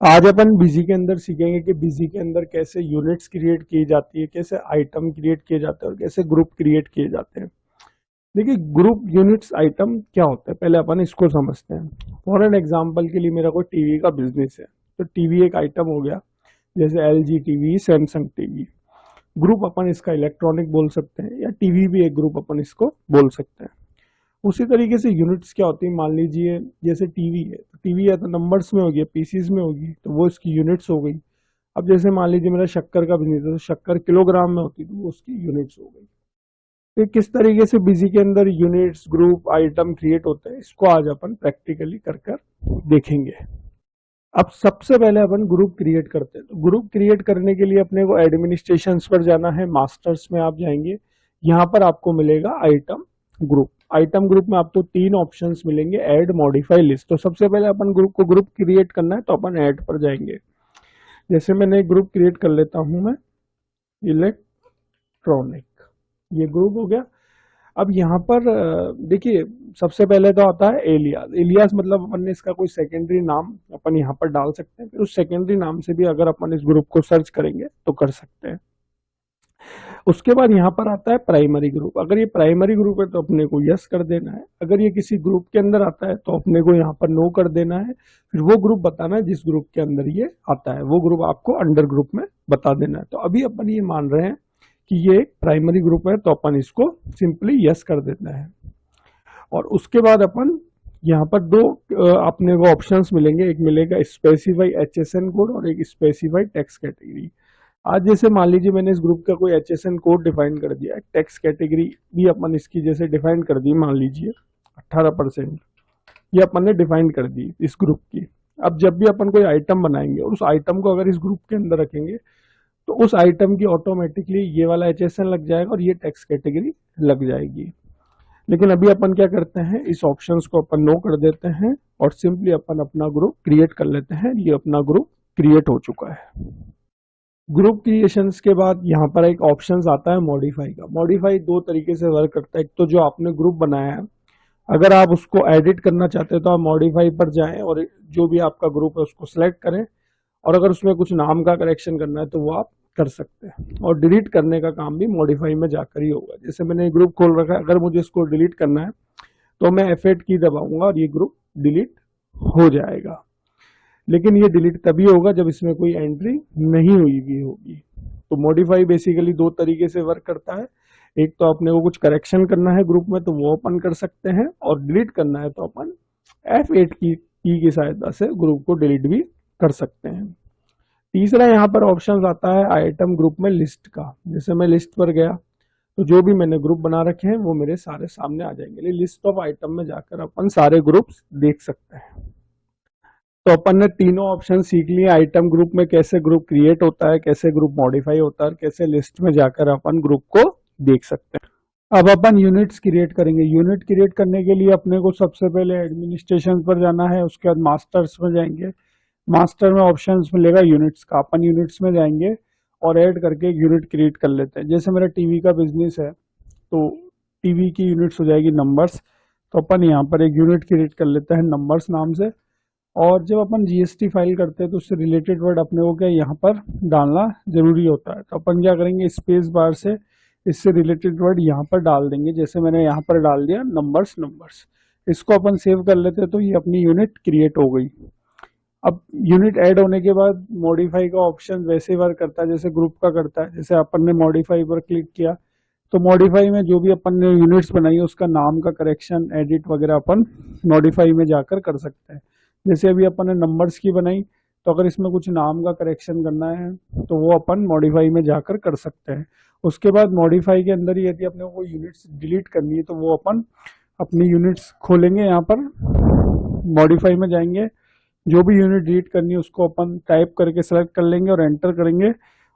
आज अपन बिजी के अंदर सीखेंगे कि बिजी के अंदर कैसे यूनिट्स क्रिएट की जाती है, कैसे आइटम क्रिएट किए जाते हैं और कैसे ग्रुप क्रिएट किए जाते हैं। देखिए, ग्रुप यूनिट्स आइटम क्या होता है, पहले अपन इसको समझते हैं। फॉर एन एग्जांपल के लिए मेरा कोई टीवी का बिजनेस है, तो टीवी एक आइटम हो गया, जैसे LG TV, Samsung TV. Group अपन इसका इलेक्ट्रॉनिक बोल सकते हैं, या टीवी भी एक ग्रुप अपन इसको बोल सकते हैं। उसी तरीके से यूनिट्स क्या होती है, मान लीजिए जैसे टीवी है, तो टीवी या तो नंबर्स में होगी, पीसीज में होगी, तो वो इसकी यूनिट्स हो गई। अब जैसे मान लीजिए मेरा शक्कर का बिजनेस है, तो शक्कर किलोग्राम में होती, तो वो उसकी यूनिट्स हो गई। तो किस तरीके से बिजी के अंदर यूनिट्स, ग्रुप, आइटम क्रिएट होते हैं, इसको आज अपन प्रैक्टिकली कर कर देखेंगे। अब सबसे पहले अपन ग्रुप क्रिएट करते हैं। तो ग्रुप क्रिएट करने के लिए अपने को एडमिनिस्ट्रेशन पर जाना है, मास्टर्स में आप जाएंगे, यहाँ पर आपको मिलेगा आइटम ग्रुप। आइटम ग्रुप में आपको तीन ऑप्शंस मिलेंगे, ऐड, मॉडिफाई, लिस्ट। तो सबसे पहले अपन ग्रुप को ग्रुप क्रिएट करना है, तो अपन ऐड पर जाएंगे। जैसे मैंने एक ग्रुप क्रिएट कर लेता हूं मैं, इलेक्ट्रॉनिक, ये ग्रुप हो गया। अब यहाँ पर देखिए, सबसे पहले तो आता है एलियास। एलियास मतलब अपन ने इसका कोई सेकेंडरी नाम अपन यहाँ पर डाल सकते हैं, फिर उस सेकेंडरी नाम से भी अगर अपन इस ग्रुप को सर्च करेंगे तो कर सकते हैं। उसके बाद यहाँ पर आता है प्राइमरी ग्रुप। अगर ये प्राइमरी ग्रुप है तो अपने को यस कर देना है, अगर ये किसी ग्रुप के अंदर आता है तो अपने को यहाँ पर नो कर देना है। फिर वो ग्रुप बताना है जिस ग्रुप के अंदर ये आता है, वो ग्रुप आपको अंडर ग्रुप में बता देना है। तो अभी अपन ये मान रहे हैं कि ये एक प्राइमरी ग्रुप है, तो अपन इसको सिंपली यस कर देना है। और उसके बाद अपन यहाँ पर दो अपने को ऑप्शंस मिलेंगे, एक मिलेगा स्पेसिफाई एचएसएन कोड और एक स्पेसिफाई टेक्स्ट कैटेगरी। आज जैसे मान लीजिए मैंने इस ग्रुप का कोई एचएसएन कोड डिफाइन कर दिया है, टेक्स्ट कैटेगरी भी अपन इसकी जैसे डिफाइन कर दी, मान लीजिए 18%, ये अपन ने डिफाइन कर दी इस ग्रुप की। अब जब भी अपन कोई आइटम बनाएंगे और उस आइटम को अगर इस ग्रुप के अंदर रखेंगे, तो उस आइटम की ऑटोमेटिकली ये वाला एचएसएन लग जाएगा और ये टेक्स्ट कैटेगरी लग जाएगी। लेकिन अभी अपन क्या करते हैं, इस ऑप्शंस को अपन नो कर देते हैं और सिंपली अपन अपना ग्रुप क्रिएट कर लेते हैं। ये अपना ग्रुप क्रिएट हो चुका है। ग्रुप क्रिएशंस के बाद यहाँ पर एक ऑप्शंस आता है मॉडिफाई का। मॉडिफाई दो तरीके से वर्क करता है। एक तो जो आपने ग्रुप बनाया है, अगर आप उसको एडिट करना चाहते हैं तो आप मॉडिफाई पर जाएं और जो भी आपका ग्रुप है उसको सिलेक्ट करें, और अगर उसमें कुछ नाम का करेक्शन करना है तो वो आप कर सकते हैं। और डिलीट करने का काम भी मॉडिफाई में जाकर ही होगा। जैसे मैंने ग्रुप खोल रखा है, अगर मुझे इसको डिलीट करना है तो मैं F8 की दबाऊंगा और ये ग्रुप डिलीट हो जाएगा। लेकिन ये डिलीट तभी होगा जब इसमें कोई एंट्री नहीं हुई भी होगी। तो मॉडिफाई बेसिकली दो तरीके से वर्क करता है। एक तो अपने को कुछ करेक्शन करना है ग्रुप में, तो वो अपन कर सकते हैं, और डिलीट करना है तो अपन F8 की सहायता से ग्रुप को डिलीट भी कर सकते हैं। तीसरा यहाँ पर ऑप्शन आता है आइटम ग्रुप में लिस्ट का। जैसे मैं लिस्ट पर गया तो जो भी मैंने ग्रुप बना रखे हैं वो मेरे सारे सामने आ जाएंगे। लिस्ट ऑफ आइटम में जाकर अपन सारे ग्रुप्स देख सकते हैं। तो अपन ने तीनों ऑप्शन सीख लिए, आइटम ग्रुप में कैसे ग्रुप क्रिएट होता है, कैसे ग्रुप मॉडिफाई होता है, कैसे लिस्ट में जाकर अपन ग्रुप को देख सकते हैं। अब अपन यूनिट्स क्रिएट करेंगे। यूनिट क्रिएट करने के लिए अपने को सबसे पहले एडमिनिस्ट्रेशन पर जाना है, उसके बाद मास्टर्स में जाएंगे। मास्टर में ऑप्शंस मिलेगा यूनिट्स का, अपन यूनिट्स में जाएंगे और ऐड करके एक यूनिट क्रिएट कर लेते हैं। जैसे मेरा टीवी का बिजनेस है, तो टीवी की यूनिट्स हो जाएगी नंबर्स, तो अपन यहाँ पर एक यूनिट क्रिएट कर लेते हैं नंबर्स नाम से। और जब अपन जीएसटी फाइल करते हैं तो उससे रिलेटेड वर्ड अपने को क्या यहाँ पर डालना जरूरी होता है। तो अपन क्या करेंगे, स्पेस बार से इससे रिलेटेड वर्ड यहाँ पर डाल देंगे। जैसे मैंने यहाँ पर डाल दिया नंबर्स। नंबर्स इसको अपन सेव कर लेते हैं, तो ये अपनी यूनिट क्रिएट हो गई। अब यूनिट ऐड होने के बाद मॉडिफाई का ऑप्शन वैसे वर्क करता है जैसे ग्रुप का करता है। जैसे अपन ने मॉडिफाई पर क्लिक किया तो मॉडिफाई में जो भी अपन ने यूनिट्स बनाई है उसका नाम का करेक्शन, एडिट वगैरह अपन मॉडिफाई में जाकर कर सकते हैं। जैसे अभी अपन ने नंबर्स की बनाई, तो अगर इसमें कुछ नाम का करेक्शन करना है तो वो अपन मॉडिफाई में जाकर कर सकते हैं। उसके बाद मॉडिफाई के अंदर ही यदि अपने को यूनिट्स डिलीट करनी है तो वो अपन अपनी यूनिट्स खोलेंगे, यहाँ पर मॉडिफाई में जाएंगे, जो भी यूनिट डिलीट करनी है उसको अपन टाइप करके सेलेक्ट कर लेंगे और एंटर करेंगे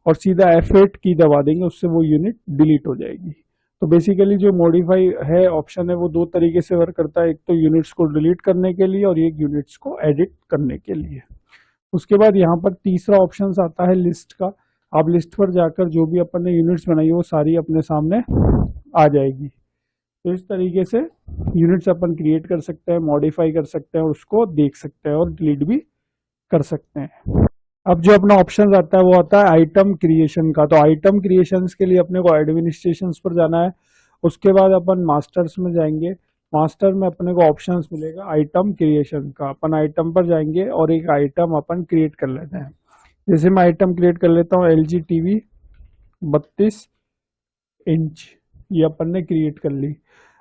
और सीधा F8 की दबा देंगे, उससे वो यूनिट डिलीट हो जाएगी। तो बेसिकली जो मॉडिफाई है ऑप्शन है वो दो तरीके से वर्क करता है, एक तो यूनिट्स को डिलीट करने के लिए और एक यूनिट्स को एडिट करने के लिए। उसके बाद यहाँ पर तीसरा ऑप्शन आता है लिस्ट का। आप लिस्ट पर जाकर जो भी अपन ने यूनिट्स बनाई है वो सारी अपने सामने आ जाएगी। तो इस तरीके से यूनिट्स अपन क्रिएट कर सकते हैं, मॉडिफाई कर सकते हैं और उसको देख सकते हैं और डिलीट भी कर सकते हैं। अब जो अपना ऑप्शन आता है वो आता है आइटम क्रिएशन का। तो आइटम क्रिएशंस के लिए अपने को एडमिनिस्ट्रेशंस पर जाना है, उसके बाद अपन मास्टर्स में जाएंगे। मास्टर में अपने को ऑप्शंस मिलेगा आइटम क्रिएशन का, अपन आइटम पर जाएंगे और एक आइटम अपन क्रिएट कर लेते हैं। जैसे मैं आइटम क्रिएट कर लेता हूँ LG TV 32 इंच, ये अपन ने क्रिएट कर ली।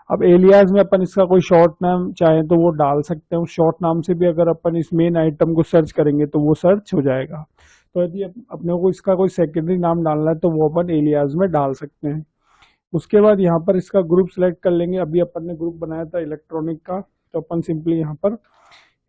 अब एलियास में अपन इसका कोई शॉर्ट नाम चाहे तो वो डाल सकते हैं, उस शॉर्ट नाम से भी अगर अपन इस मेन आइटम को सर्च करेंगे तो वो सर्च हो जाएगा। तो यदि अपने को इसका कोई सेकेंडरी नाम डालना है तो वो अपन एलियास में डाल सकते हैं। उसके बाद यहाँ पर इसका ग्रुप सेलेक्ट कर लेंगे। अभी अपन ने ग्रुप बनाया था इलेक्ट्रॉनिक का, तो अपन सिंपली यहाँ पर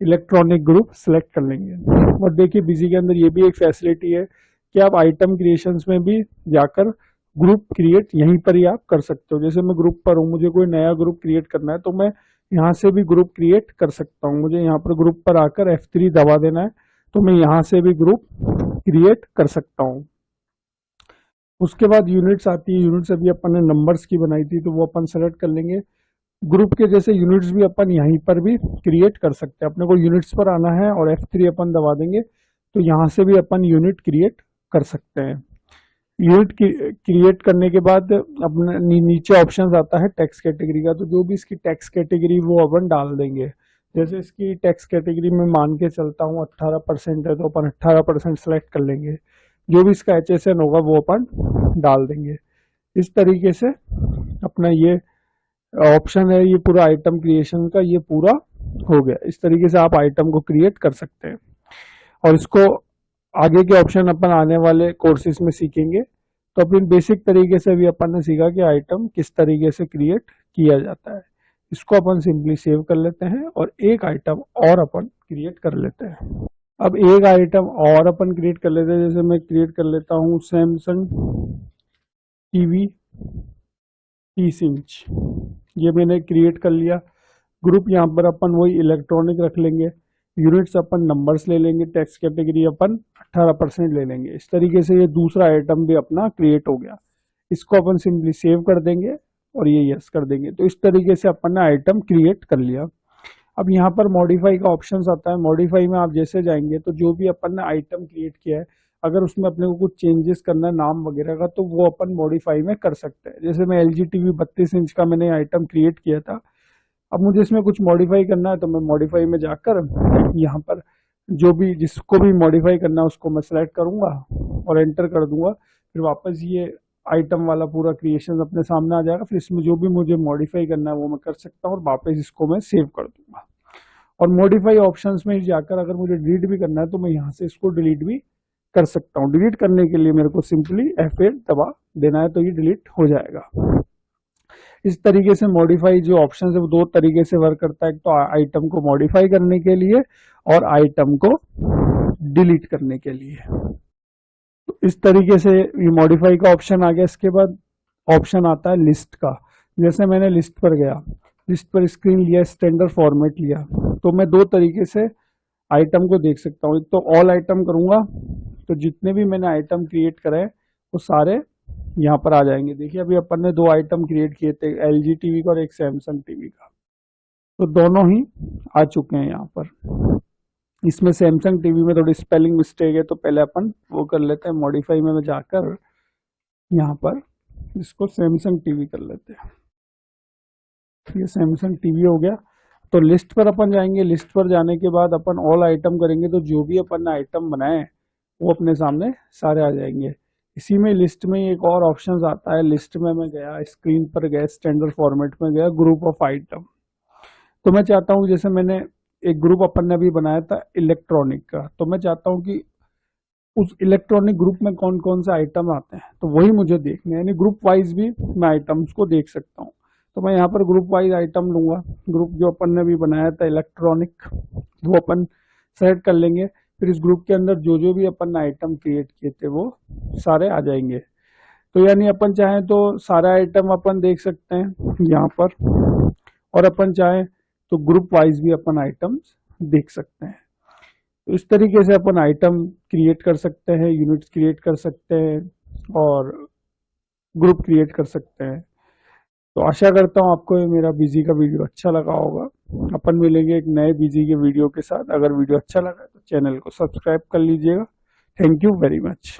इलेक्ट्रॉनिक ग्रुप सेलेक्ट कर लेंगे। और देखिए बिजी के अंदर ये भी एक फैसिलिटी है कि आप आइटम क्रिएशंस में भी जाकर ग्रुप क्रिएट यहीं पर ही आप कर सकते हो। जैसे मैं ग्रुप पर हूँ, मुझे कोई नया ग्रुप क्रिएट करना है तो मैं यहाँ से भी ग्रुप क्रिएट कर सकता हूँ। मुझे यहाँ पर ग्रुप पर आकर F3 दबा देना है तो मैं यहाँ से भी ग्रुप क्रिएट कर सकता हूँ। उसके बाद यूनिट्स आती है। यूनिट्स अभी अपन ने नंबर्स की बनाई थी तो वो अपन सेलेक्ट कर लेंगे। ग्रुप के जैसे यूनिट्स भी अपन यहीं पर भी क्रिएट कर सकते हैं। अपने को यूनिट्स पर आना है और F3 अपन दबा देंगे तो यहाँ से भी अपन यूनिट क्रिएट कर सकते हैं। यूनिट क्रिएट करने के बाद अपने नीचे ऑप्शन आता है टैक्स कैटेगरी का, तो जो भी इसकी टैक्स कैटेगरी वो अपन डाल देंगे। जैसे इसकी टैक्स कैटेगरी में मान के चलता हूँ 18% है तो अपन 18% सेलेक्ट कर लेंगे। जो भी इसका HSN होगा वो अपन डाल देंगे। इस तरीके से अपना ये ऑप्शन है, ये पूरा आइटम क्रिएशन का ये पूरा हो गया। इस तरीके से आप आइटम को क्रिएट कर सकते हैं और इसको आगे के ऑप्शन अपन आने वाले कोर्सेज में सीखेंगे। तो अपन बेसिक तरीके से भी अपन ने सीखा कि आइटम किस तरीके से क्रिएट किया जाता है। इसको अपन सिंपली सेव कर लेते हैं और एक आइटम और अपन क्रिएट कर लेते हैं। अब एक आइटम और अपन क्रिएट कर लेते हैं। जैसे मैं क्रिएट कर लेता हूँ सैमसंग TV 30 इंच, ये मैंने क्रिएट कर लिया। ग्रुप यहाँ पर अपन वही इलेक्ट्रॉनिक रख लेंगे। यूनिट्स अपन नंबर्स ले लेंगे। टैक्स कैटेगरी अपन 18% ले लेंगे। इस तरीके से ये दूसरा आइटम भी अपना क्रिएट हो गया। इसको अपन सिंपली सेव कर देंगे और ये यस कर देंगे। तो इस तरीके से अपन ने आइटम क्रिएट कर लिया। अब यहाँ पर मॉडिफाई का ऑप्शन आता है। मॉडिफाई में आप जैसे जाएंगे तो जो भी अपन ने आइटम क्रिएट किया है, अगर उसमें अपने को कुछ चेंजेस करना है नाम वगैरह का, तो वो अपन मॉडिफाई में कर सकते हैं। जैसे मैं LG TV 32 इंच का मैंने आइटम क्रिएट किया था। अब मुझे इसमें कुछ मॉडिफाई करना है तो मैं मॉडिफाई में जाकर यहाँ पर जो भी जिसको भी मॉडिफाई करना है उसको मैं सेलेक्ट करूंगा और एंटर कर दूंगा। फिर वापस ये आइटम वाला पूरा क्रिएशन अपने सामने आ जाएगा। फिर इसमें जो भी मुझे मॉडिफाई करना है वो मैं कर सकता हूँ और वापस इसको मैं सेव कर दूंगा। और मॉडिफाई ऑप्शंस में जाकर अगर मुझे डिलीट भी करना है तो मैं यहाँ से इसको डिलीट भी कर सकता हूँ। डिलीट करने के लिए मेरे को सिंपली F8 दबा देना है तो ये डिलीट हो जाएगा। इस तरीके से मॉडिफाई जो ऑप्शन है वो दो तरीके से वर्क करता है। एक तो आइटम को मॉडिफाई करने के लिए और आइटम को डिलीट करने के लिए। तो इस तरीके से ये मॉडिफाई का ऑप्शन आ गया। इसके बाद ऑप्शन आता है लिस्ट का। जैसे मैंने लिस्ट पर गया, लिस्ट पर स्क्रीन लिया, स्टैंडर्ड फॉर्मेट लिया, तो मैं दो तरीके से आइटम को देख सकता हूँ। एक तो ऑल आइटम करूंगा तो जितने भी मैंने आइटम क्रिएट करे वो सारे यहाँ पर आ जाएंगे। देखिए अभी अपन ने दो आइटम क्रिएट किए थे, LG TV का और एक सैमसंग TV का, तो दोनों ही आ चुके हैं यहाँ पर। इसमें सैमसंग TV में थोड़ी स्पेलिंग मिस्टेक है तो पहले अपन वो कर लेते हैं। मॉडिफाई में जाकर यहाँ पर इसको सैमसंग TV कर लेते हैं। ये सैमसंग TV हो गया। तो लिस्ट पर अपन जाएंगे। लिस्ट पर जाने के बाद अपन ऑल आइटम करेंगे तो जो भी अपन ने आइटम बनाए वो अपने सामने सारे आ जाएंगे। इसी में लिस्ट में एक और ऑप्शन आता है। लिस्ट में मैं गया, स्क्रीन पर गया, स्टैंडर्ड फॉर्मेट में गया, ग्रुप ऑफ आइटम। तो मैं चाहता हूँ जैसे मैंने एक ग्रुप अपन ने अभी बनाया था इलेक्ट्रॉनिक का, तो मैं चाहता हूँ कि उस इलेक्ट्रॉनिक ग्रुप में कौन कौन से आइटम आते हैं तो वही मुझे देखने, यानी ग्रुप वाइज भी मैं आइटम्स को देख सकता हूँ। तो मैं यहाँ पर ग्रुप वाइज आइटम लूंगा। ग्रुप जो अपन ने अभी बनाया था इलेक्ट्रॉनिक वो अपन सेलेक्ट कर लेंगे। फिर इस ग्रुप के अंदर जो जो भी अपन ने आइटम क्रिएट किए थे वो सारे आ जाएंगे। तो यानी अपन चाहें तो सारे आइटम अपन देख सकते हैं यहाँ पर, और अपन चाहें तो ग्रुप वाइज भी अपन आइटम्स देख सकते हैं। तो इस तरीके से अपन आइटम क्रिएट कर सकते हैं, यूनिट्स क्रिएट कर सकते हैं और ग्रुप क्रिएट कर सकते हैं। तो आशा करता हूँ आपको ये मेरा बिजी का वीडियो अच्छा लगा होगा। अपन मिलेंगे एक नए बिजी के वीडियो के साथ। अगर वीडियो अच्छा लगा तो चैनल को सब्सक्राइब कर लीजिएगा। Thank you very much.